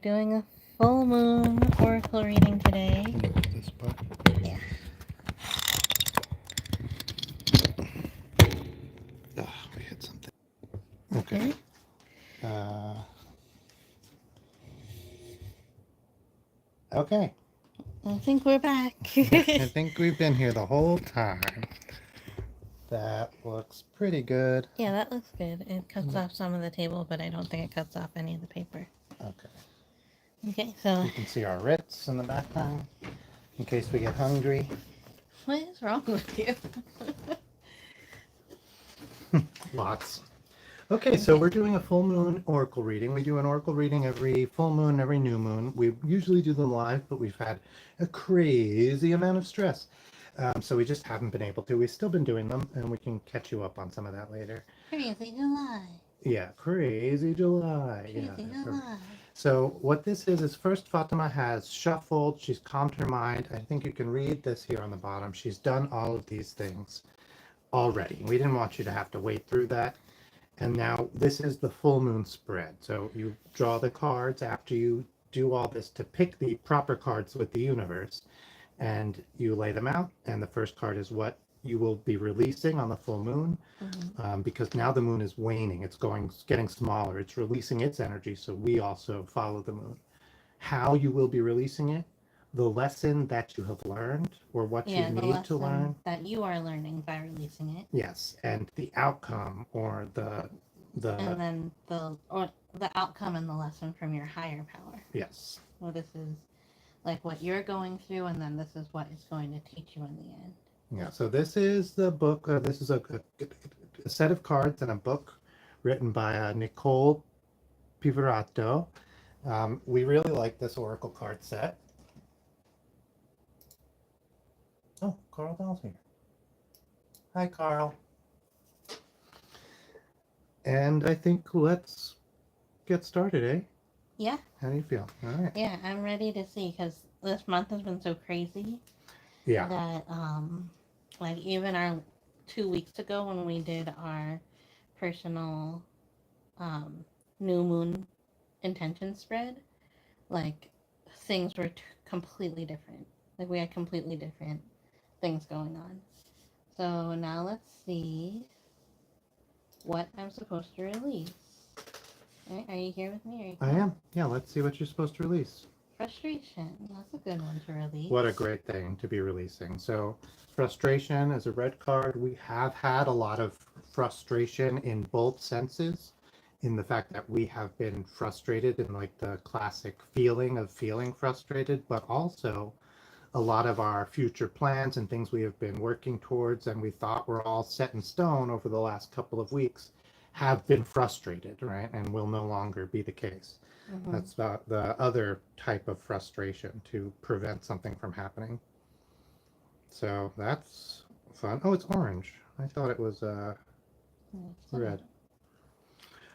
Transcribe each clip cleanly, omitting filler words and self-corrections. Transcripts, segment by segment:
doing a full moon oracle reading today. This part. Yeah. We hit something. Okay. Okay. I think we're back. I think we've been here the whole time. That looks pretty good. Yeah, that looks good. It cuts off some of the table, but I don't think it cuts off any of the paper. Okay. Okay, so You can see our Ritz in the background in case we get hungry. what is wrong with you? Lots. Okay, so we're doing a full moon oracle reading. We do an oracle reading every full moon, every new moon. We usually do them live, but we've had a crazy amount of stress. So we just haven't been able to. We've still been doing them, and we can catch you up on some of that later. Crazy July. Yeah, crazy July. Crazy July. So what this is first Fatima has shuffled. She's calmed her mind. I think you can read this here on the bottom. She's done all of these things already. We didn't want you to have to wait through that. And now this is the full moon spread. So you draw the cards after you do all this to pick the proper cards with the universe, and you lay them out. And the first card is what you will be releasing on the full moon, because now the moon is waning. It's getting smaller. It's releasing its energy. So we also follow the moon. How you will be releasing it, the lesson that you have learned, or what you need to learn. That you are learning by releasing it. Yes, and the outcome, or the And then the outcome and the lesson from your higher power. yes. Well, this is like what you're going through, and then this is what is going to teach you in the end. Yeah, so this is the book. This is a set of cards and a book written by Nicole Pivarato. We really like this oracle card set. Oh, Carl Dahl's here. Hi, Carl. And I think let's get started, eh? Yeah. How do you feel? All right. Yeah, I'm ready to see, because this month has been so crazy. Yeah. That like even our 2 weeks ago when we did our personal new moon intention spread, like things were completely different. Like we had completely different things going on. So now let's see what I'm supposed to release. All right, are you here with me? I am. Yeah, let's see what you're supposed to release. Frustration. That's a good one to release. What a great thing to be releasing. So frustration is a red card. We have had a lot of frustration in both senses, in the fact that we have been frustrated in like the classic feeling of feeling frustrated, but also a lot of our future plans and things we have been working towards and we thought were all set in stone over the last couple of weeks have been frustrated, right? And will no longer be the case. That's the other type of frustration, to prevent something from happening. So that's fun. Oh, it's orange. I thought it was red.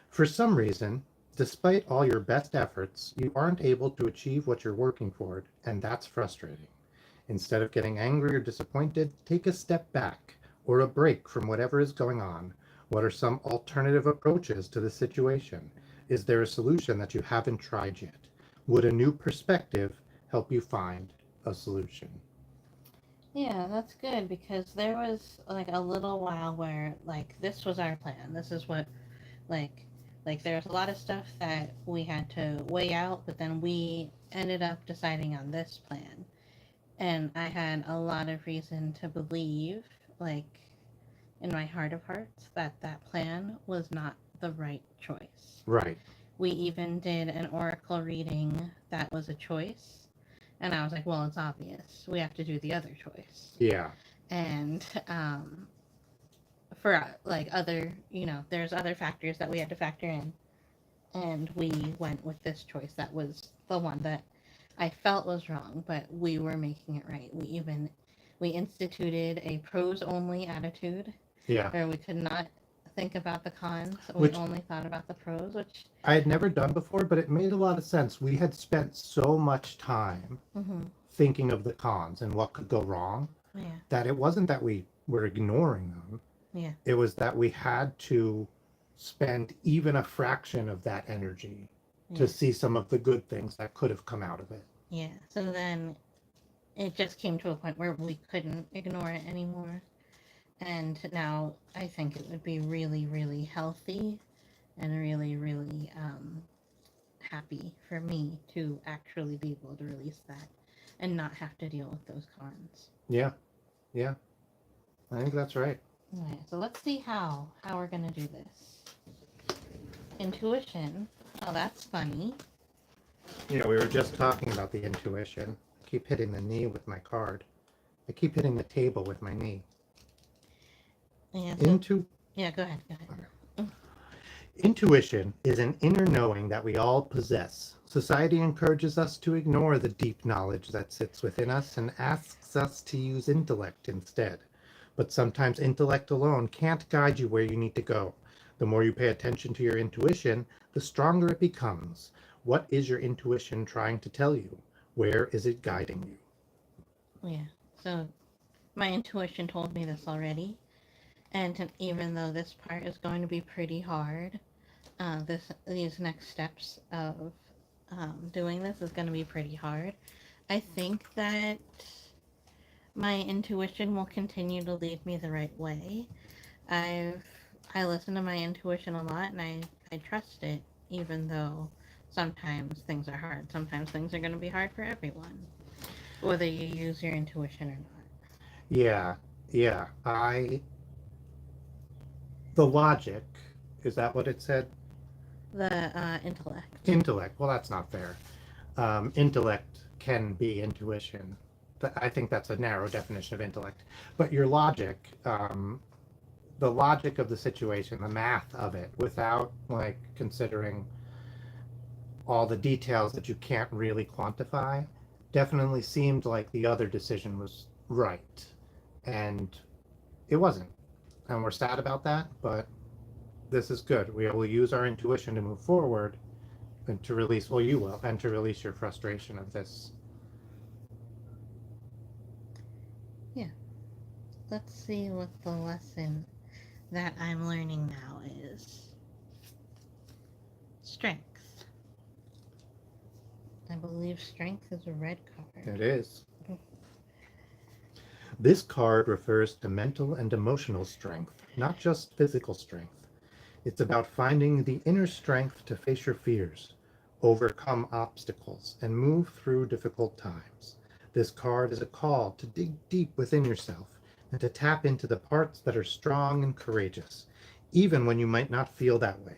For some reason, despite all your best efforts, you aren't able to achieve what you're working for, and that's frustrating. Instead of getting angry or disappointed, take a step back or a break from whatever is going on. What are some alternative approaches to the situation? Is there a solution that you haven't tried yet? Would a new perspective help you find a solution? Yeah, that's good, because there was like a little while where like this was our plan. This is what like there was a lot of stuff that we had to weigh out, but then we ended up deciding on this plan. And I had a lot of reason to believe, like in my heart of hearts, that that plan was not the right choice. Right. We even did an oracle reading that was a choice. And I was like, well, it's obvious. We have to do the other choice. Yeah. And for like other, there's other factors that we had to factor in. And we went with this choice that was the one that I felt was wrong, but we were making it right. We instituted a pros only attitude. Yeah. Where we could not think about the cons. We only thought about the pros, which I had never done before, but it made a lot of sense. We had spent so much time thinking of the cons and what could go wrong, that it wasn't that we were ignoring them. Yeah. It was that we had to spend even a fraction of that energy to Yeah. see some of the good things that could have come out of it. Yeah. So then it just came to a point where we couldn't ignore it anymore. And now I think it would be really, really healthy and really, really happy for me to actually be able to release that and not have to deal with those cons. Yeah, yeah, I think that's right. Okay, so let's see how we're gonna do this. Intuition. Oh, that's funny. Yeah, we were just talking about the intuition. I keep hitting the knee with my card. I keep hitting the table with my knee. Yeah. Yeah. Go ahead. Go ahead. Intuition is an inner knowing that we all possess. Society encourages us to ignore the deep knowledge that sits within us and asks us to use intellect instead. But sometimes intellect alone can't guide you where you need to go. The more you pay attention to your intuition, the stronger it becomes. What is your intuition trying to tell you? Where is it guiding you? Yeah. So my intuition told me this already. And even though this part is going to be pretty hard, these next steps of doing this is going to be pretty hard. I think that my intuition will continue to lead me the right way. I listen to my intuition a lot, and I trust it, even though sometimes things are hard. Sometimes things are going to be hard for everyone, whether you use your intuition or not. Yeah, yeah. The logic, is that what it said? The intellect. Intellect. Well, that's not fair. Intellect can be intuition. I think that's a narrow definition of intellect. But your logic, the logic of the situation, the math of it, without like considering all the details that you can't really quantify, definitely seemed like the other decision was right. And it wasn't. And we're sad about that, but this is good. We will use our intuition to move forward and to release, well, you will, and to release your frustration of this. Yeah. Let's see what the lesson that I'm learning now is. Strength. I believe strength is a red card. It is. This card refers to mental and emotional strength, not just physical strength. It's about finding the inner strength to face your fears, overcome obstacles, and move through difficult times. This card is a call to dig deep within yourself and to tap into the parts that are strong and courageous, even when you might not feel that way.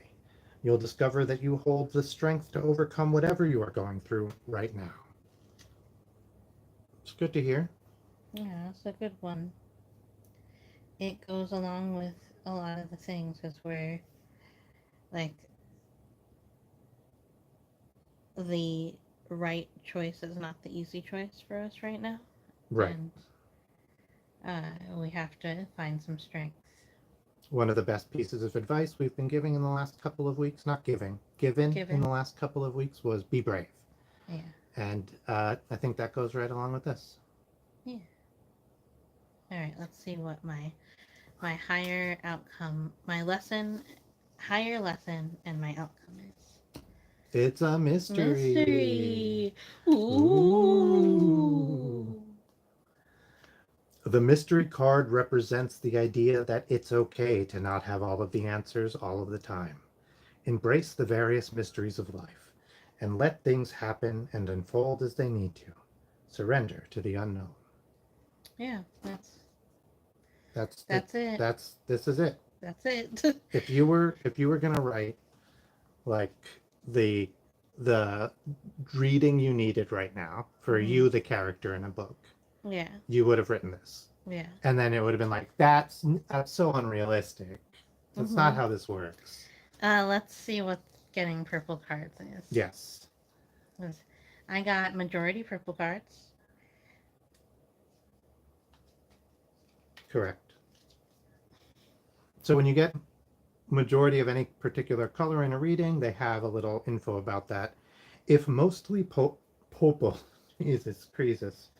You'll discover that you hold the strength to overcome whatever you are going through right now. It's good to hear. Yeah, it's a good one. It goes along with a lot of the things because we're like the right choice is not the easy choice for us right now. Right. And we have to find some strength. One of the best pieces of advice we've been giving in the last couple of weeks, not given in the last couple of weeks, was be brave. Yeah. And I think that goes right along with this. Yeah. All right, let's see what my higher outcome, my lesson, higher lesson, and my outcome is. It's a mystery. Mystery. Ooh. Ooh. The mystery card represents the idea that it's okay to not have all of the answers all of the time. Embrace the various mysteries of life and let things happen and unfold as they need to. Surrender to the unknown. Yeah, That's it. This is it. That's it. If you were gonna write like the reading you needed right now for you, the character in a book, yeah, you would have written this. Yeah. And then it would have been like, that's so unrealistic. That's not how this works. Let's see what getting purple cards is. Yes. I got majority purple cards. Correct. So when you get majority of any particular color in a reading, they have a little info about that. If mostly purple, Jesus, Jesus.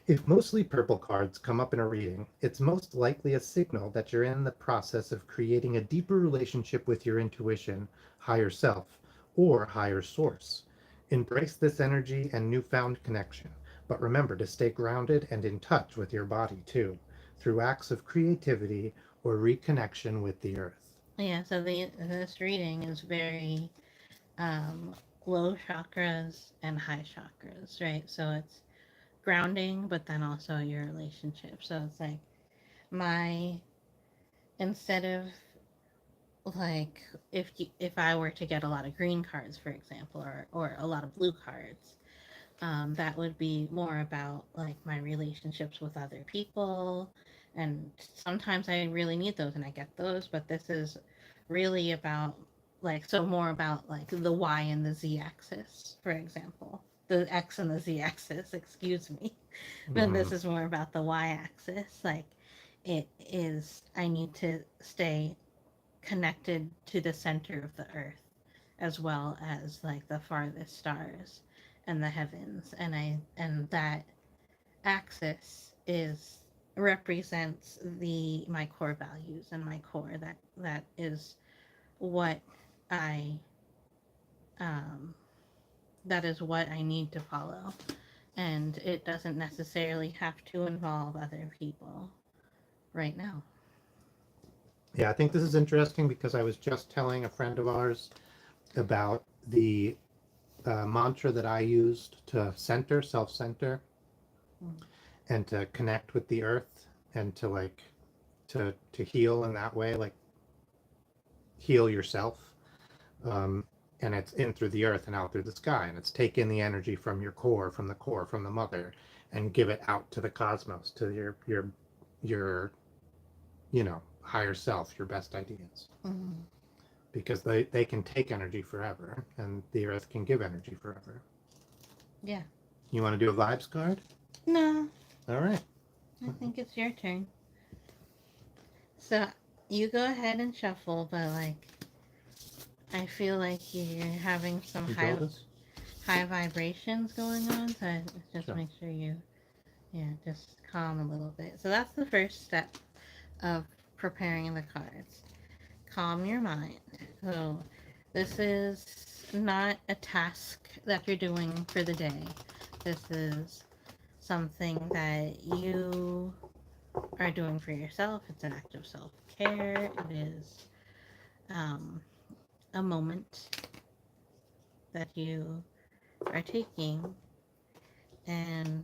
If mostly purple cards come up in a reading, it's most likely a signal that you're in the process of creating a deeper relationship with your intuition, higher self, or higher source. Embrace this energy and newfound connection, but remember to stay grounded and in touch with your body too, through acts of creativity or reconnection with the earth. Yeah, so this reading is very um, low chakras and high chakras, right? So it's grounding, but then also your relationship. So it's like my instead of like if I were to get a lot of green cards, for example, or a lot of blue cards, that would be more about like my relationships with other people, and sometimes I really need those and I get those, but this is really about like so more about like the y and the z axis, for example, the x and the z axis, excuse me. But this Mm, is more about the y axis, like it is I need to stay connected to the center of the earth as well as like the farthest stars and the heavens, and that axis is represents the my core values and my core, that is what I um that is what I need to follow, and it doesn't necessarily have to involve other people right now. yeah, I think this is interesting because I was just telling a friend of ours about the mantra that I used to center, self center, Mm. and to connect with the earth and to like to heal in that way, like heal yourself. Um, and it's in through the earth and out through the sky, and it's take in the energy from your core, from the core, from the mother, and give it out to the cosmos, to your higher self, your best ideas, Mm. because they can take energy forever and the earth can give energy forever. Yeah. You want to do a vibes card? No, All right. I think it's your turn. So you go ahead and shuffle, but like I feel like you're having some You told us. high vibrations going on, so just Sure. make sure you, yeah, just calm a little bit. So that's the first step of preparing the cards. Calm your mind. So this is not a task that you're doing for the day. This is something that you are doing for yourself. It's an act of self care. It is um, a moment that you are taking, and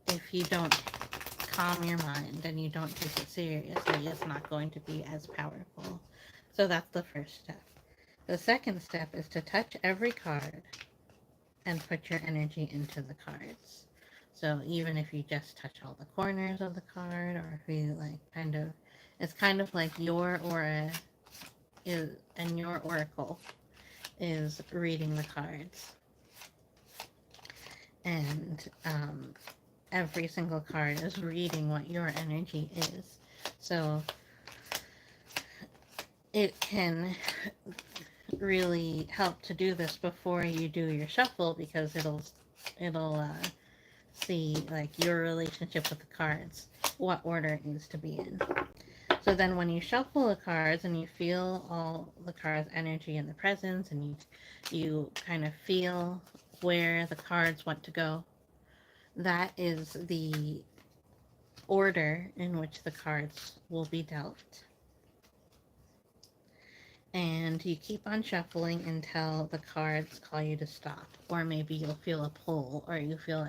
if you don't calm your mind and you don't take it seriously, it's not going to be as powerful. So that's the first step. The second step is to touch every card and put your energy into the cards. So even if you just touch all the corners of the card, or if you like it's kind of like your aura is, and your oracle is reading the cards. And every single card is reading what your energy is. So it can really help to do this before you do your shuffle, because it'll see like your relationship with the cards, what order it needs to be in. So then when you shuffle the cards and you feel all the cards' energy in the presence, and you kind of feel where the cards want to go, that is the order in which the cards will be dealt. And you keep on shuffling until the cards call you to stop, or maybe you'll feel a pull, or you feel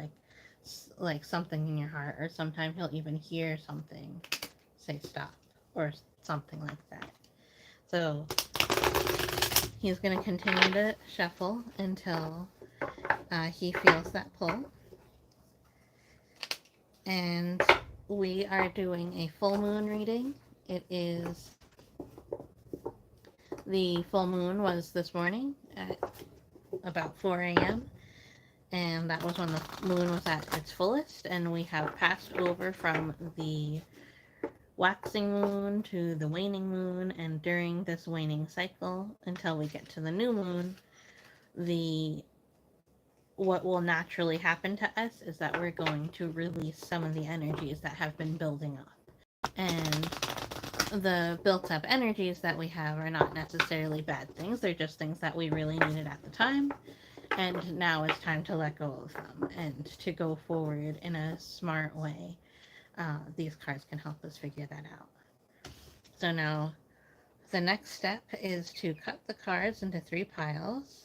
like something in your heart, or sometimes you'll even hear something say stop, or something like that. So he's going to continue to shuffle until he feels that pull. And we are doing a full moon reading. It is The full moon was this morning at about 4 a.m. And that was when the moon was at its fullest. And we have passed over from the waxing moon to the waning moon. And during this waning cycle, until we get to the new moon, the what will naturally happen to us is that we're going to release some of the energies that have been building up. And the built up energies that we have are not necessarily bad things. They're just things that we really needed at the time. And now it's time to let go of them and to go forward in a smart way. These cards can help us figure that out. So now the next step is to cut the cards into 3 piles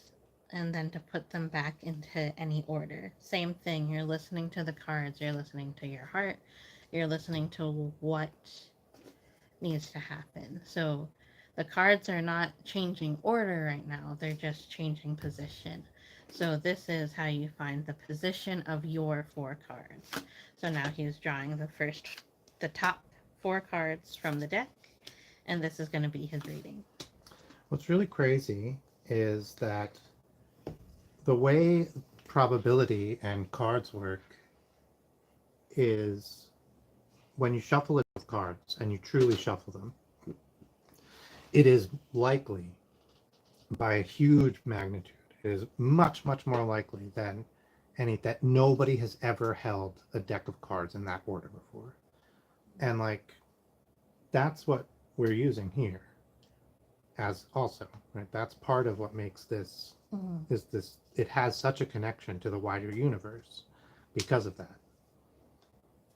and then to put them back into any order. Same thing, you're listening to the cards, you're listening to your heart, you're listening to what needs to happen. So the cards are not changing order right now, they're just changing position. So this is how you find the position of your 4 cards. So now he's drawing the top 4 cards from the deck, and this is going to be his reading. What's really crazy is that the way probability and cards work is when you shuffle it with cards and you truly shuffle them, it is likely by a huge magnitude. It is much, much more likely than that nobody has ever held a deck of cards in that order before. And like, that's what we're using here as also, right? That's part of what makes this, is this, it has such a connection to the wider universe because of that.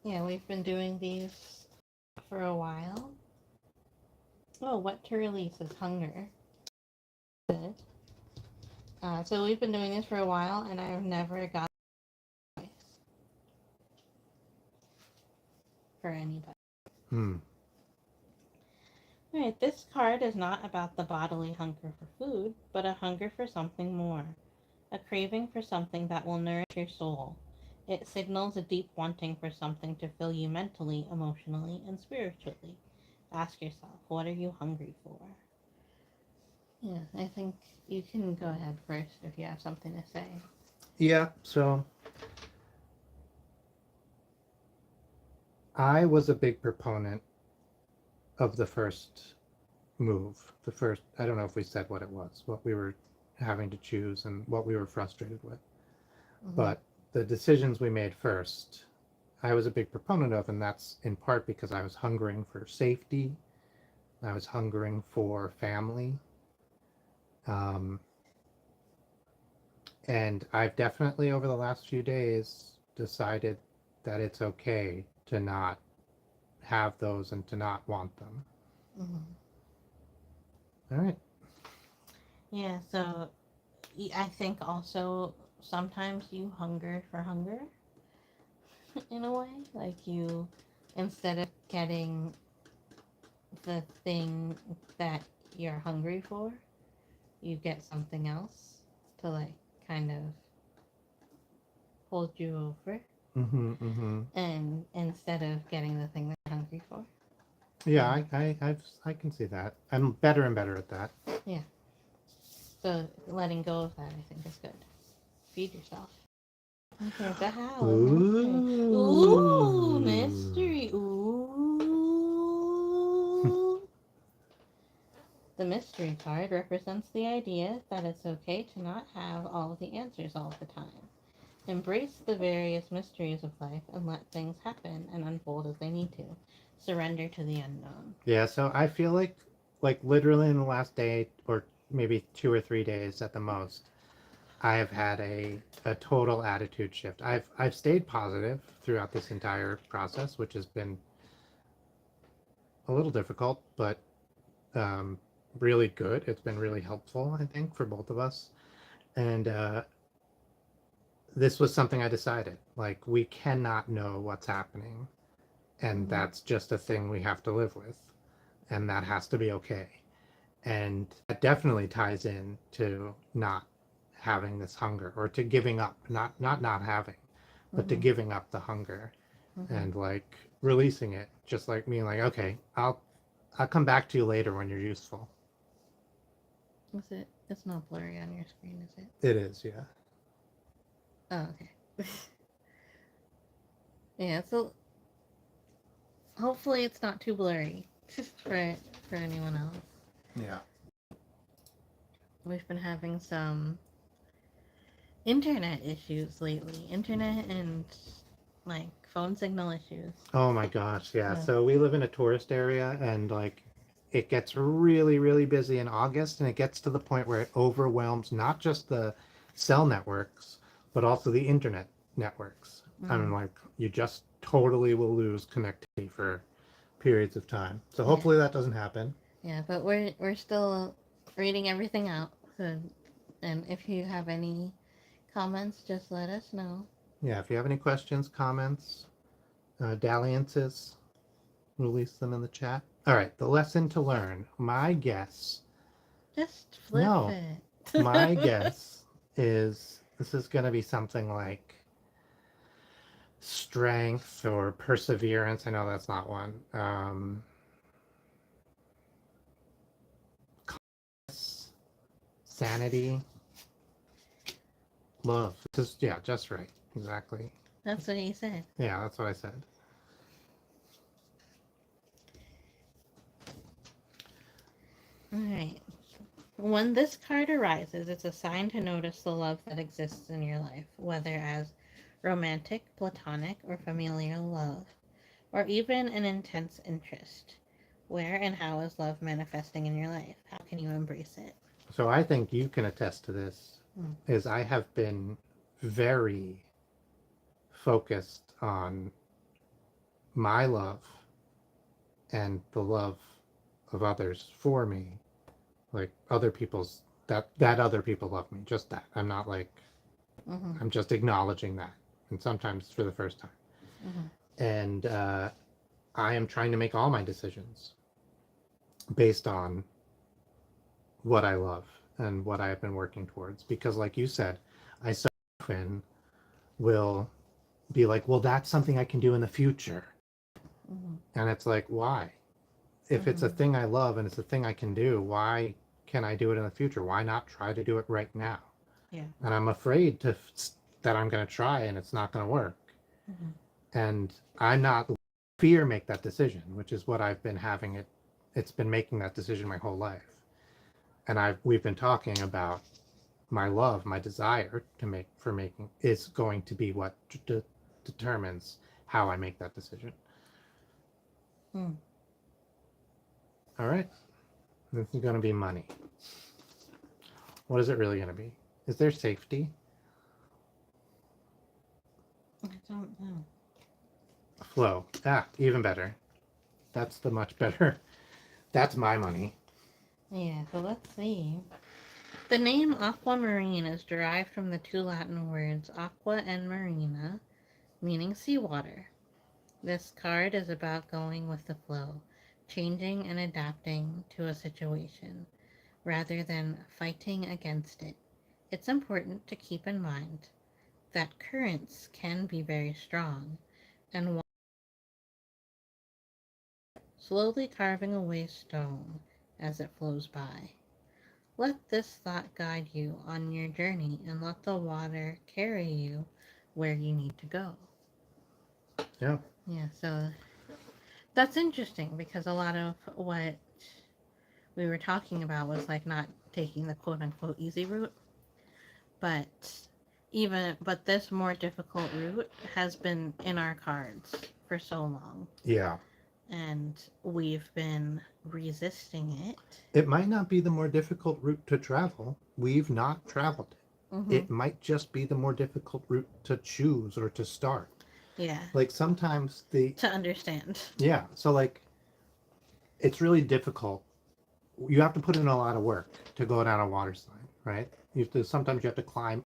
Yeah, we've been doing these for a while. Oh, what to release is hunger. Good. So we've been doing this for a while, and I've never got a choice for anybody. Alright, this card is not about the bodily hunger for food, but a hunger for something more. A craving for something that will nourish your soul. It signals a deep wanting for something to fill you mentally, emotionally, and spiritually. Ask yourself, what are you hungry for? Yeah, I think you can go ahead first if you have something to say. Yeah, so I was a big proponent of the first move. The first, I don't know if we said what it was, what we were having to choose and what we were frustrated with. But the decisions we made first, I was a big proponent of, and that's in part because I was hungering for safety. I was hungering for family. And I've definitely, over the last few days, decided that it's okay to not have those and to not want them. All right. Yeah, so I think also sometimes you hunger for hunger in a way. Like you, instead of getting the thing that you're hungry for, you get something else to like kind of hold you over. And instead of getting the thing that you're hungry for. Yeah, I can see that. I'm better and better at that. Yeah. So letting go of that, I think, is good. Feed yourself. Okay, the house. Ooh, mystery. Ooh. The mystery card represents the idea that it's okay to not have all of the answers all the time. Embrace the various mysteries of life and let things happen and unfold as they need to. Surrender to the unknown. Yeah, so I feel like literally in the last day or maybe 2 or 3 days at the most, I have had a total attitude shift. I've stayed positive throughout this entire process, which has been a little difficult, but really good. It's been really helpful, I think, for both of us. And this was something I decided. Like, we cannot know what's happening, and that's just a thing we have to live with, and that has to be okay. And that definitely ties in to not having this hunger, or to giving up, not having, but to giving up the hunger, and like releasing it, just like me, like, okay, I'll come back to you later when you're useful. Is it? It's not blurry on your screen, is it? It is, yeah. Oh, okay. Yeah, so hopefully it's not too blurry for anyone else. Yeah. We've been having some internet issues lately. Internet and like phone signal issues. Oh my gosh, yeah. Yeah. So we live in a tourist area and like it gets really, really busy in August and it gets to the point where it overwhelms not just the cell networks, but also the internet networks. And like you just totally will lose connectivity for periods of time. So Yeah. hopefully that doesn't happen. Yeah, but we're still reading everything out. So, and if you have any comments, just let us know. Yeah, if you have any questions, comments, dalliances, release them in the chat. All right, the lesson to learn. My guess, Just flip no, it. my guess is this is going to be something like strength or perseverance. I know that's not one. Sanity, love. Just yeah, just right. Exactly. That's what he said. Yeah, that's what I said. All right. When this card arises, it's a sign to notice the love that exists in your life, whether as romantic, platonic, or familial love, or even an intense interest. Where and how is love manifesting in your life? How can you embrace it? So I think you can attest to this. Mm. Is I have been very focused on my love and the love of others for me, like other people's that other people love me, just that. I'm not like Mm-hmm. I'm just acknowledging that, and sometimes for the first time. Mm-hmm. And I am trying to make all my decisions based on what I love and what I have been working towards, because like you said, I so often will be like, well, that's something I can do in the future. Mm-hmm. And it's like, why? If it's a Mhm. thing I love and it's a thing I can do, why can I do it in the future? Why not try to do it right now? Yeah. And I'm afraid that I'm going to try and it's not going to work. Mm-hmm. And I'm not fear make that decision, which is what I've been having it. It's been making that decision my whole life. And we've been talking about my love, my desire to making is going to be what determines how I make that decision. Hmm. All right. This is going to be money. What is it really going to be? Is there safety? I don't know. Flow. Ah, even better. That's the much better. That's my money. Yeah, so let's see. The name aquamarine is derived from the two Latin words aqua and marina, meaning seawater. This card is about going with the flow, changing and adapting to a situation, rather than fighting against it. It's important to keep in mind that currents can be very strong, and slowly carving away stone as it flows by. Let this thought guide you on your journey and let the water carry you where you need to go. Yeah. Yeah, so that's interesting because a lot of what we were talking about was like not taking the quote unquote easy route, but but this more difficult route has been in our cards for so long, Yeah. and we've been resisting it. It might not be the more difficult route to travel. We've not traveled it. Mm-hmm. It might just be the more difficult route to choose or to start. Yeah, Like sometimes to understand. yeah, so like it's really difficult. You have to put in a lot of work to go down a water slide, right? Sometimes you have to climb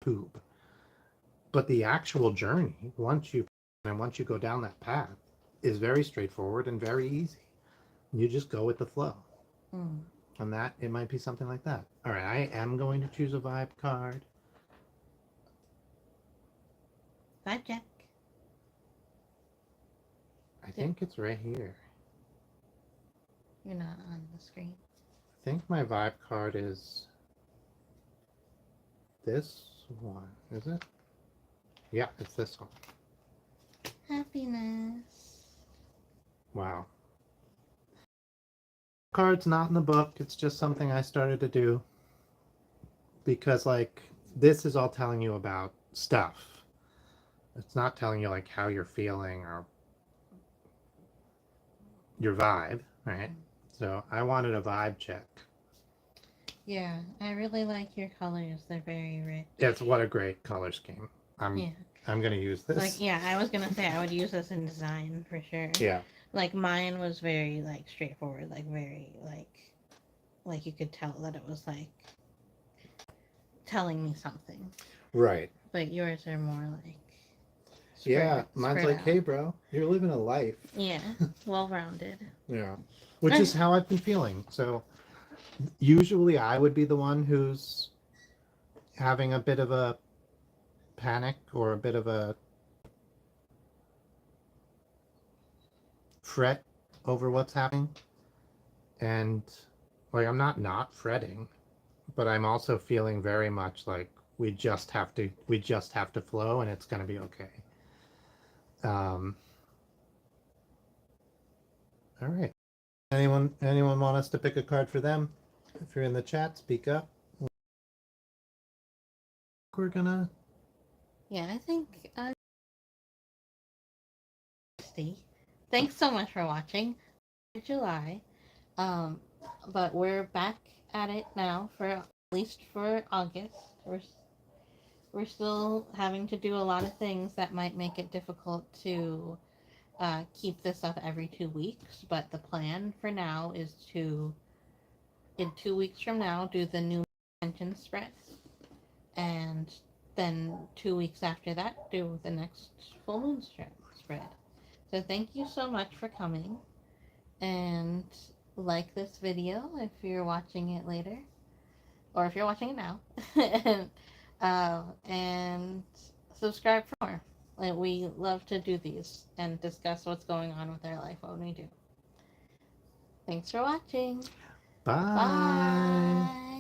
tube. But the actual journey, once you go down that path, is very straightforward and very easy. You just go with the flow. Mm. And that it might be something like that. All right, I am going to choose a vibe card. Bye, Jack. I think it's right here. You're not on the screen. I think my vibe card is this one. Is it? Yeah, it's this one. Happiness. Wow. Card's not in the book. It's just something I started to do because like this is all telling you about stuff. It's not telling you like how you're feeling or your vibe, right? So I wanted a vibe check. Yeah, I really like your colors. They're very rich. It's what a great color scheme. Yeah. I'm gonna use this. Like, yeah, I was gonna say I would use this in design for sure. Yeah. Like mine was very like straightforward, like very like you could tell that it was like telling me something. Right. But yours are more like Yeah, mine's spread like, out. hey, bro, you're living a life. Yeah, well rounded. Yeah. Which is how I've been feeling. So usually I would be the one who's having a bit of a panic or a bit of a fret over what's happening. And like, I'm not fretting, but I'm also feeling very much like we just have to flow and it's going to be okay. All right. Anyone want us to pick a card for them? If you're in the chat, speak up. We're gonna. Yeah, I think thanks so much for watching. July. Um, but we're back at it now for at least for August. We're still having to do a lot of things that might make it difficult to keep this up every 2 weeks. But the plan for now is to, in 2 weeks from now, do the new intention spread, and then 2 weeks after that, do the next full moon spread. So thank you so much for coming, and like this video if you're watching it later, or if you're watching it now, and subscribe for more. Like, we love to do these and discuss what's going on with our life when we do. Thanks for watching. Bye. Bye.